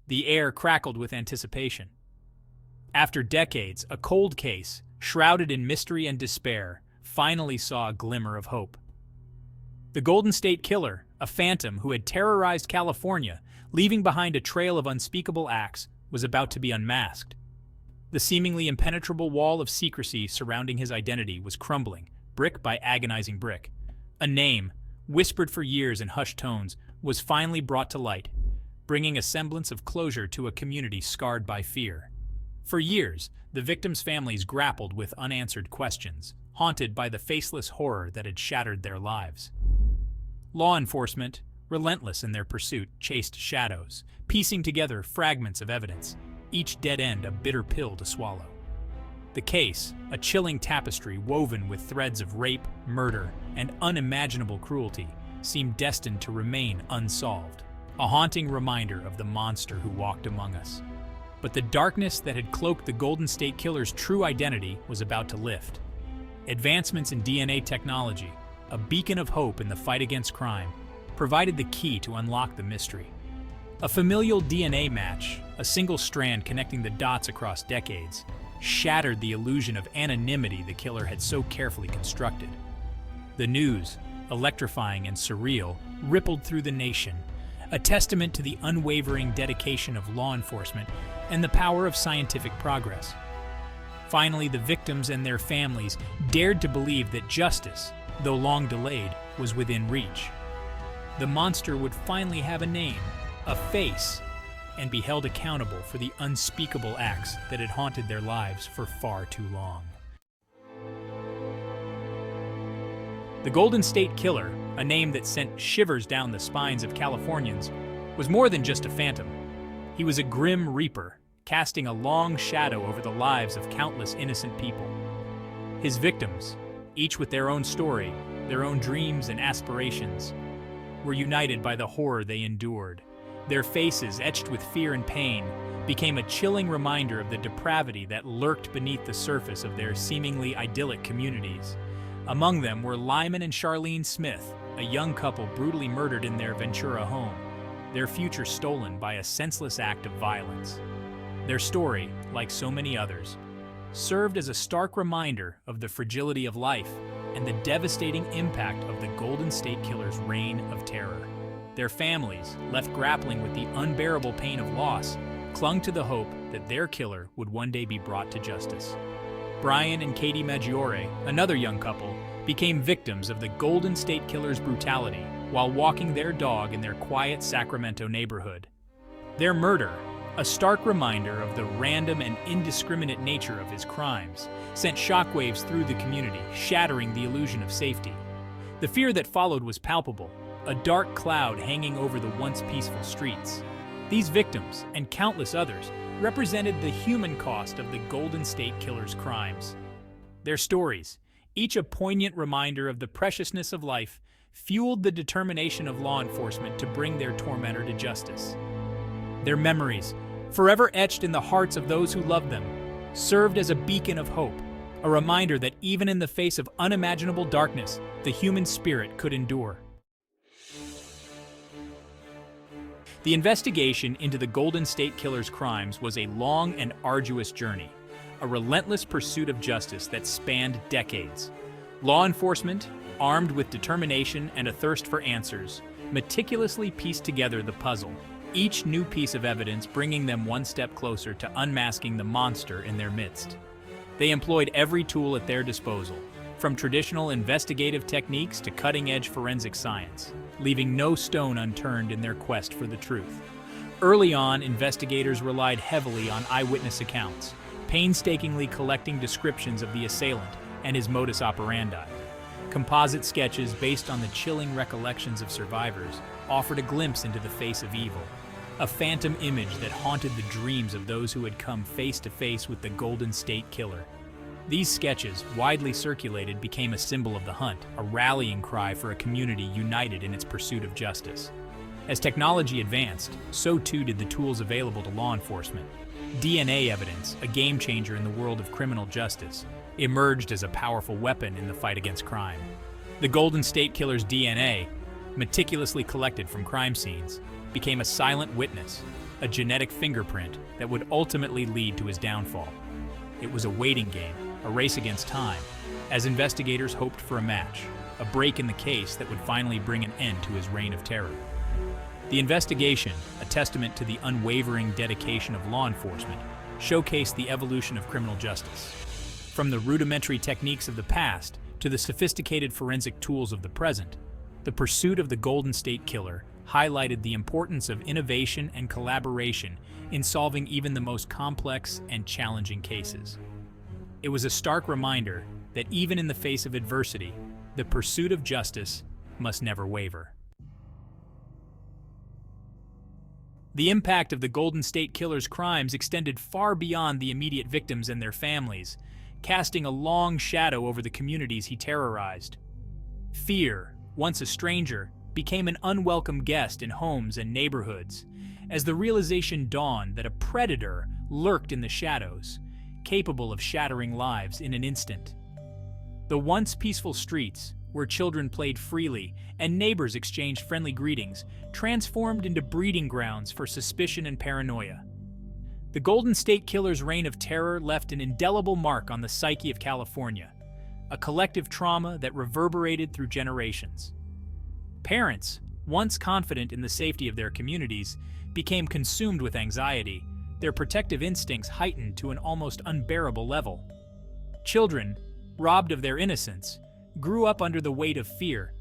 The air crackled with anticipation. After decades, a cold case, shrouded in mystery and despair, finally saw a glimmer of hope. The Golden State Killer, a phantom who had terrorized California, leaving behind a trail of unspeakable acts, was about to be unmasked. The seemingly impenetrable wall of secrecy surrounding his identity was crumbling, brick by agonizing brick. A name, whispered for years in hushed tones, was finally brought to light, bringing a semblance of closure to a community scarred by fear. For years, the victims' families grappled with unanswered questions, haunted by the faceless horror that had shattered their lives. Law enforcement, relentless in their pursuit, chased shadows, piecing together fragments of evidence, each dead end a bitter pill to swallow. The case, a chilling tapestry woven with threads of rape, murder, and unimaginable cruelty, seemed destined to remain unsolved, a haunting reminder of the monster who walked among us. But the darkness that had cloaked the Golden State Killer's true identity was about to lift. Advancements in DNA technology, a beacon of hope in the fight against crime, provided the key to unlock the mystery. A familial DNA match, a single strand connecting the dots across decades, shattered the illusion of anonymity the killer had so carefully constructed. The news, electrifying and surreal, rippled through the nation, a testament to the unwavering dedication of law enforcement and the power of scientific progress. Finally, the victims and their families dared to believe that justice, though long delayed, was within reach. The monster would finally have a name, a face, and be held accountable for the unspeakable acts that had haunted their lives for far too long. The Golden State Killer, a name that sent shivers down the spines of Californians, was more than just a phantom. He was a grim reaper, casting a long shadow over the lives of countless innocent people. His victims, each with their own story, their own dreams and aspirations, were united by the horror they endured. Their faces, etched with fear and pain, became a chilling reminder of the depravity that lurked beneath the surface of their seemingly idyllic communities. Among them were Lyman and Charlene Smith, a young couple brutally murdered in their Ventura home, their future stolen by a senseless act of violence. Their story, like so many others, served as a stark reminder of the fragility of life and the devastating impact of the Golden State Killer's reign of terror. Their families, left grappling with the unbearable pain of loss, clung to the hope that their killer would one day be brought to justice. Brian and Katie Maggiore, another young couple, became victims of the Golden State Killer's brutality while walking their dog in their quiet Sacramento neighborhood. Their murder, a stark reminder of the random and indiscriminate nature of his crimes, sent shockwaves through the community, shattering the illusion of safety. The fear that followed was palpable, a dark cloud hanging over the once peaceful streets. These victims, and countless others, represented the human cost of the Golden State Killer's crimes. Their stories, each a poignant reminder of the preciousness of life, fueled the determination of law enforcement to bring their tormentor to justice. Their memories, forever etched in the hearts of those who loved them, served as a beacon of hope, a reminder that even in the face of unimaginable darkness, the human spirit could endure. The investigation into the Golden State Killer's crimes was a long and arduous journey, a relentless pursuit of justice that spanned decades. Law enforcement, armed with determination and a thirst for answers, meticulously pieced together the puzzle, each new piece of evidence bringing them one step closer to unmasking the monster in their midst. They employed every tool at their disposal, from traditional investigative techniques to cutting-edge forensic science, leaving no stone unturned in their quest for the truth. Early on, investigators relied heavily on eyewitness accounts, painstakingly collecting descriptions of the assailant and his modus operandi. Composite sketches based on the chilling recollections of survivors offered a glimpse into the face of evil, a phantom image that haunted the dreams of those who had come face to face with the Golden State Killer. These sketches, widely circulated, became a symbol of the hunt, a rallying cry for a community united in its pursuit of justice. As technology advanced, so too did the tools available to law enforcement. DNA evidence, a game changer in the world of criminal justice, emerged as a powerful weapon in the fight against crime. The Golden State Killer's DNA, meticulously collected from crime scenes, became a silent witness, a genetic fingerprint that would ultimately lead to his downfall. It was a waiting game, a race against time, as investigators hoped for a match, a break in the case that would finally bring an end to his reign of terror. The investigation, a testament to the unwavering dedication of law enforcement, showcased the evolution of criminal justice. From the rudimentary techniques of the past to the sophisticated forensic tools of the present, the pursuit of the Golden State Killer highlighted the importance of innovation and collaboration in solving even the most complex and challenging cases. It was a stark reminder that even in the face of adversity, the pursuit of justice must never waver. The impact of the Golden State Killer's crimes extended far beyond the immediate victims and their families, casting a long shadow over the communities he terrorized. Fear, once a stranger, became an unwelcome guest in homes and neighborhoods, as the realization dawned that a predator lurked in the shadows, capable of shattering lives in an instant. The once peaceful streets, where children played freely and neighbors exchanged friendly greetings, transformed into breeding grounds for suspicion and paranoia. The Golden State Killer's reign of terror left an indelible mark on the psyche of California, a collective trauma that reverberated through generations. Parents, once confident in the safety of their communities, became consumed with anxiety, their protective instincts heightened to an almost unbearable level. Children, robbed of their innocence, grew up under the weight of fear,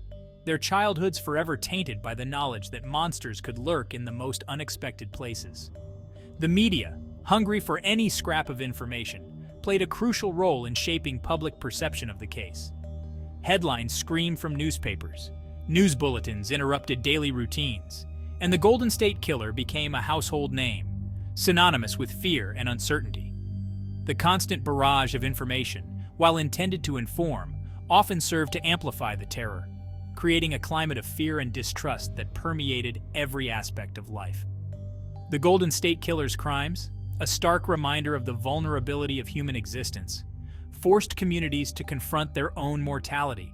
their childhoods forever tainted by the knowledge that monsters could lurk in the most unexpected places. The media, hungry for any scrap of information, played a crucial role in shaping public perception of the case. Headlines screamed from newspapers, news bulletins interrupted daily routines, and the Golden State Killer became a household name, synonymous with fear and uncertainty. The constant barrage of information, while intended to inform, often served to amplify the terror, creating a climate of fear and distrust that permeated every aspect of life. The Golden State Killer's crimes, a stark reminder of the vulnerability of human existence, forced communities to confront their own mortality,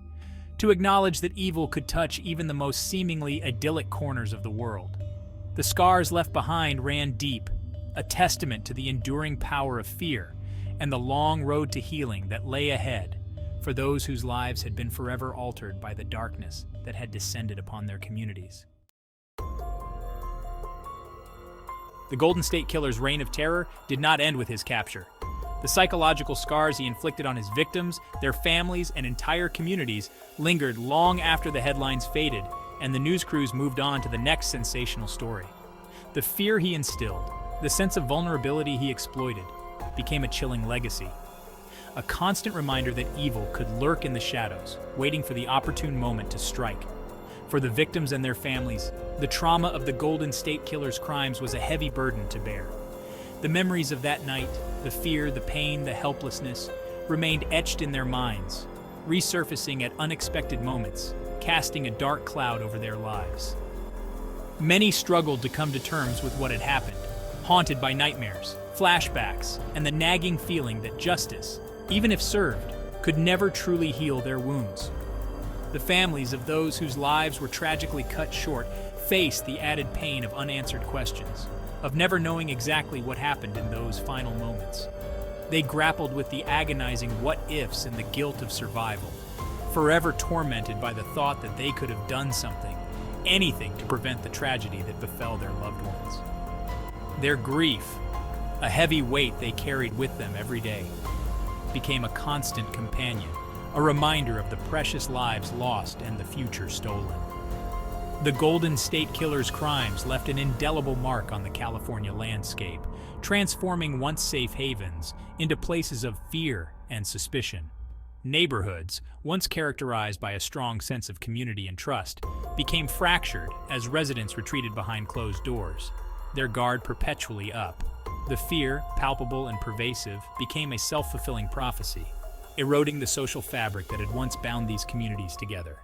to acknowledge that evil could touch even the most seemingly idyllic corners of the world. The scars left behind ran deep, a testament to the enduring power of fear and the long road to healing that lay ahead for those whose lives had been forever altered by the darkness that had descended upon their communities. The Golden State Killer's reign of terror did not end with his capture. The psychological scars he inflicted on his victims, their families, and entire communities lingered long after the headlines faded and the news crews moved on to the next sensational story. The fear he instilled, the sense of vulnerability he exploited, became a chilling legacy. A constant reminder that evil could lurk in the shadows, waiting for the opportune moment to strike. For the victims and their families, the trauma of the Golden State Killer's crimes was a heavy burden to bear. The memories of that night, the fear, the pain, the helplessness, remained etched in their minds, resurfacing at unexpected moments, casting a dark cloud over their lives. Many struggled to come to terms with what had happened, haunted by nightmares, flashbacks, and the nagging feeling that justice, even if served, could never truly heal their wounds. The families of those whose lives were tragically cut short faced the added pain of unanswered questions, of never knowing exactly what happened in those final moments. They grappled with the agonizing what-ifs and the guilt of survival, forever tormented by the thought that they could have done something, anything to prevent the tragedy that befell their loved ones. Their grief, a heavy weight they carried with them every day, became a constant companion, a reminder of the precious lives lost and the future stolen. The Golden State Killer's crimes left an indelible mark on the California landscape, transforming once safe havens into places of fear and suspicion. Neighborhoods, once characterized by a strong sense of community and trust, became fractured as residents retreated behind closed doors, their guard perpetually up. The fear, palpable and pervasive, became a self-fulfilling prophecy, eroding the social fabric that had once bound these communities together.